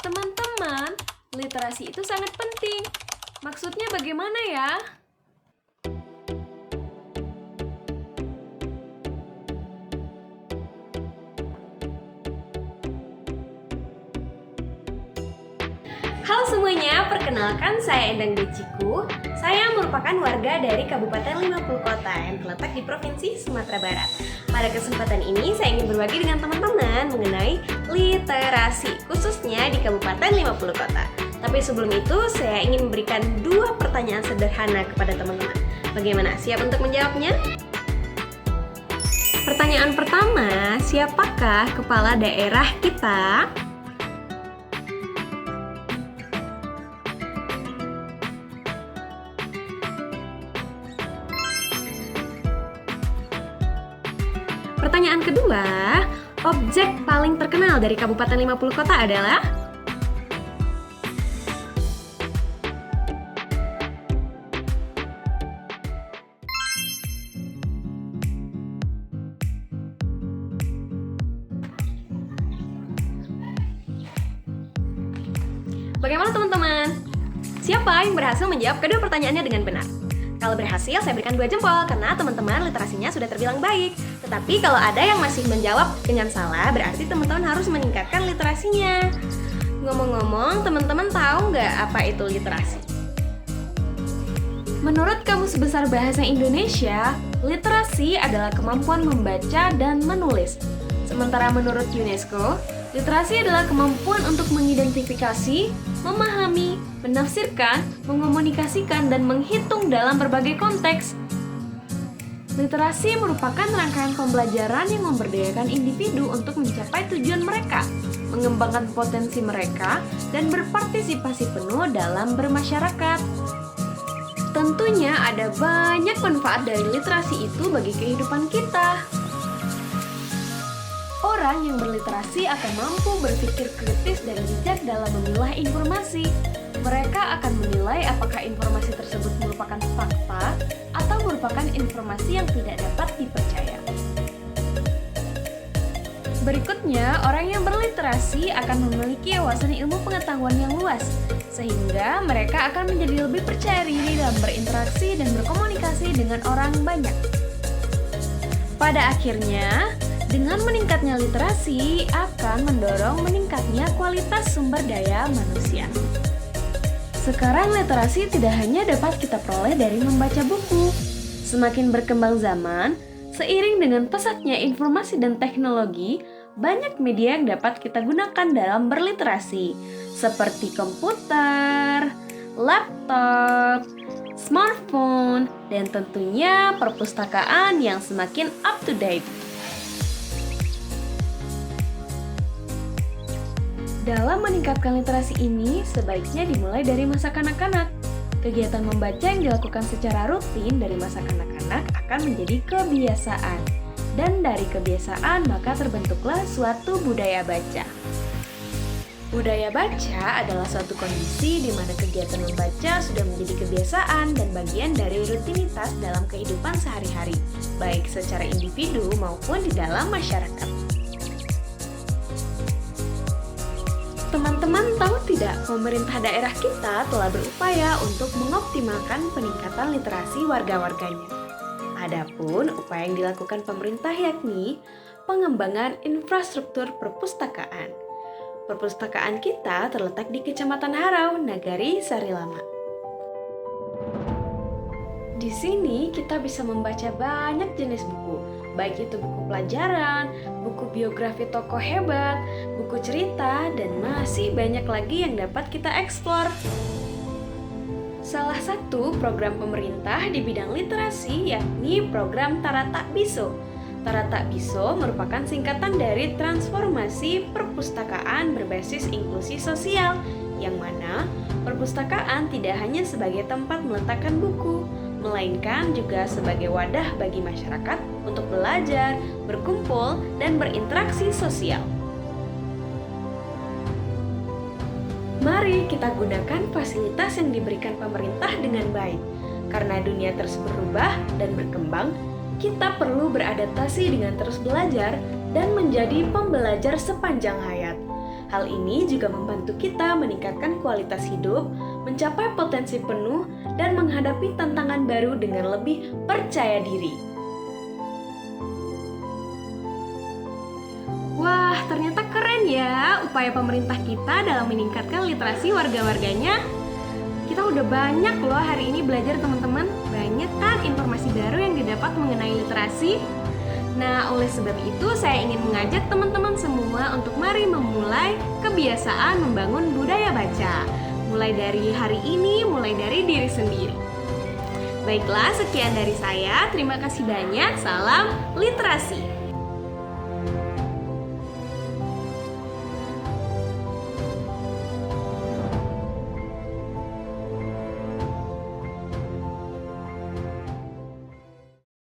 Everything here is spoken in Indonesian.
Teman-teman, literasi itu sangat penting. Maksudnya bagaimana ya? Halo semuanya, perkenalkan saya Endang Deciku. Saya merupakan warga dari Kabupaten 50 Kota yang terletak di Provinsi Sumatera Barat. Pada kesempatan ini saya ingin berbagi dengan teman-teman mengenai literasi, khususnya di Kabupaten 50 Kota. Tapi sebelum itu, saya ingin memberikan 2 pertanyaan sederhana kepada teman-teman. Bagaimana, siap untuk menjawabnya? Pertanyaan pertama, siapakah kepala daerah kita? Pertanyaan kedua, objek paling terkenal dari Kabupaten 50 Kota adalah? Bagaimana teman-teman? Siapa yang berhasil menjawab kedua pertanyaannya dengan benar? Kalau berhasil, saya berikan 2 jempol karena teman-teman literasinya sudah terbilang baik. Tetapi kalau ada yang masih menjawab dengan salah, berarti teman-teman harus meningkatkan literasinya. Ngomong-ngomong, teman-teman tahu nggak apa itu literasi? Menurut Kamus Besar Bahasa Indonesia, literasi adalah kemampuan membaca dan menulis. Sementara menurut UNESCO, literasi adalah kemampuan untuk mengidentifikasi, memahami, menafsirkan, mengomunikasikan, dan menghitung dalam berbagai konteks. Literasi merupakan rangkaian pembelajaran yang memberdayakan individu untuk mencapai tujuan mereka, mengembangkan potensi mereka, dan berpartisipasi penuh dalam bermasyarakat. Tentunya ada banyak manfaat dari literasi itu bagi kehidupan kita. Orang yang berliterasi akan mampu berpikir kritis dan bijak dalam memilah informasi. Mereka akan menilai apakah informasi tersebut merupakan fakta atau merupakan informasi yang tidak dapat dipercaya. Berikutnya, orang yang berliterasi akan memiliki wawasan ilmu pengetahuan yang luas, sehingga mereka akan menjadi lebih percaya diri dalam berinteraksi dan berkomunikasi dengan orang banyak. Pada akhirnya, dengan meningkatnya literasi akan mendorong meningkatnya kualitas sumber daya manusia. Sekarang literasi tidak hanya dapat kita peroleh dari membaca buku. Semakin berkembang zaman, seiring dengan pesatnya informasi dan teknologi, banyak media yang dapat kita gunakan dalam berliterasi, seperti komputer, laptop, smartphone, dan tentunya perpustakaan yang semakin up to date. Dalam meningkatkan literasi ini, sebaiknya dimulai dari masa kanak-kanak. Kegiatan membaca yang dilakukan secara rutin dari masa kanak-kanak akan menjadi kebiasaan. Dan dari kebiasaan maka terbentuklah suatu budaya baca. Budaya baca adalah suatu kondisi di mana kegiatan membaca sudah menjadi kebiasaan dan bagian dari rutinitas dalam kehidupan sehari-hari, baik secara individu maupun di dalam masyarakat. Teman-teman tahu tidak, pemerintah daerah kita telah berupaya untuk mengoptimalkan peningkatan literasi warga-warganya. Adapun upaya yang dilakukan pemerintah yakni pengembangan infrastruktur perpustakaan. Perpustakaan kita terletak di Kecamatan Harau, Nagari Sarilama. Di sini kita bisa membaca banyak jenis buku, baik itu buku pelajaran, buku biografi tokoh hebat, buku cerita, dan masih banyak lagi yang dapat kita eksplor. Salah satu program pemerintah di bidang literasi yakni program Tara Tak Biso. Tara Tak Biso merupakan singkatan dari Transformasi Perpustakaan Berbasis Inklusi Sosial, yang mana perpustakaan tidak hanya sebagai tempat meletakkan buku, melainkan juga sebagai wadah bagi masyarakat untuk belajar, berkumpul, dan berinteraksi sosial. Mari kita gunakan fasilitas yang diberikan pemerintah dengan baik. Karena dunia terus berubah dan berkembang, kita perlu beradaptasi dengan terus belajar dan menjadi pembelajar sepanjang hayat. Hal ini juga membantu kita meningkatkan kualitas hidup, mencapai potensi penuh, dan menghadapi tantangan baru dengan lebih percaya diri. Wah, ternyata keren ya upaya pemerintah kita dalam meningkatkan literasi warga-warganya. Kita udah banyak loh hari ini belajar teman-teman. Banyak kan informasi baru yang didapat mengenai literasi. Nah, oleh sebab itu saya ingin mengajak teman-teman semua untuk mari memulai kebiasaan membangun budaya baca. Mulai dari hari ini, mulai dari diri sendiri. Baiklah, sekian dari saya. Terima kasih banyak. Salam literasi.